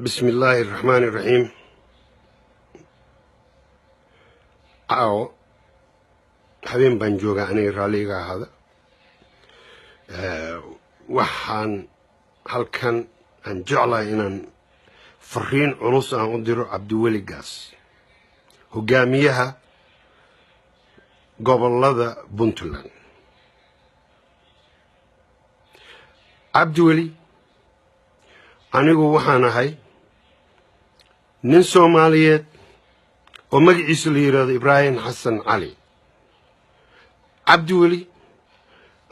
بسم الله الرحمن الرحيم. حبين بنجوغا أنا راليغا هذا وحان هل كان أن جعل إن فرين علوس أن أدير عبد الولي قاس هجاميها قبل لذا بنتلان عبد الولي أنا وحنا هاي nin Soomaaliyeed oo magaciisa la yiraahdo Ibrahim Xasan Cali Cabdi Weli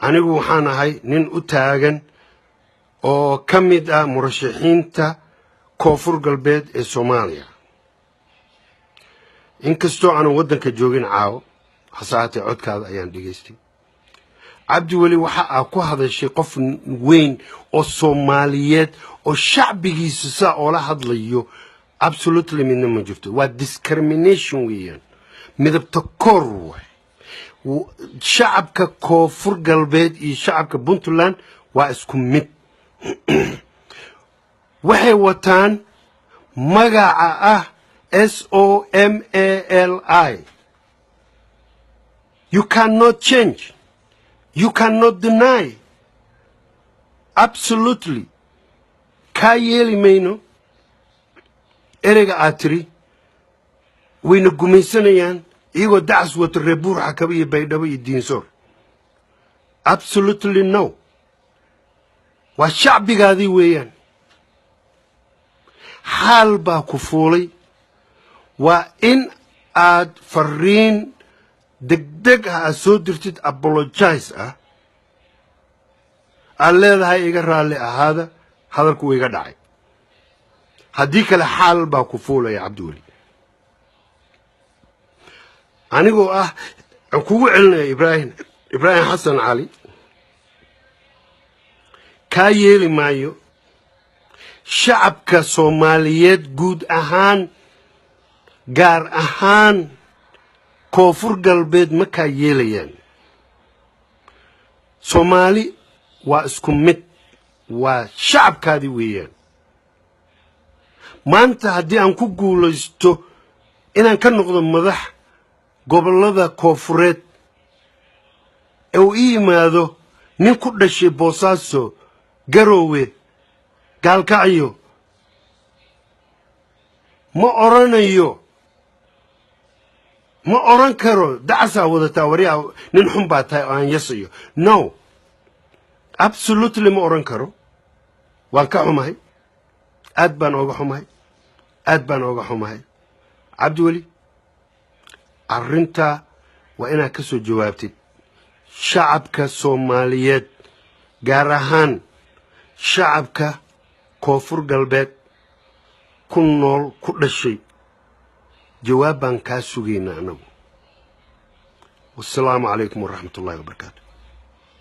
anigu waxaan ahay nin u taagan oo kamid ah murashaxiinta koonfur galbeed ee Soomaaliya inkastoo aan wadanka joogin caaw xasaate codkaada ayaan dhigaystay Cabdi Weli waxa ku hadashay qof weyn oo Soomaaliyeed oo shacbigiisa saa oo la hadlayo absolutely minna ma jirto waa discrimination weeyaan midabta kor shacabka koonfur galbeed iyo shacabka Puntland waa isku mid waxay wataan magaca ah SOMALI you cannot change you cannot deny absolutely ka yeeli mayno erega atri wayna gumaysanayaan iyagoo dacas wata reebuur xakaba iyo baydhabo iyo diinsoor absolutely no waa shacbigaadii weeyaan xaal baa ku fuulay waa in aad fariin degdeg ah soo dirtid apologize aad leedahay iga raalli ahaada hadalku iga dhacay haddii kale xaal baa ku fuulaya Cabdi Weli anigoo ah kugu celinaya Ibrahim Xasan Cali ka yeeli maayo shacabka Soomaaliyeed guud ahaan gaar ahaan koonfur galbeed ma ka yeelayaan Soomaali waa isku mid waa shacabkaadii weeyaan maanta haddii aan ku guulaysto inaan ka noqdo madax gobolada koonfureed ee uu yimaado nin ku dhashay Boosaaso Garowe Gaalkacyo ma oran karo dacasa wadataa wariyaa nin xun baa tahay aan yasayo no absolutely ma oran karo waan ka xumahay aad baan uga xumahay Cabdi Weli arrinta waa inaad ka soo jawaabtid shacabka Soomaaliyeed gaar ahaan shacabka koonfur galbeed ku nool ku dhashay jawaab baan ka sugaynaa anagu wassalaamu calaykum waraxmatullaahi wabarakaatu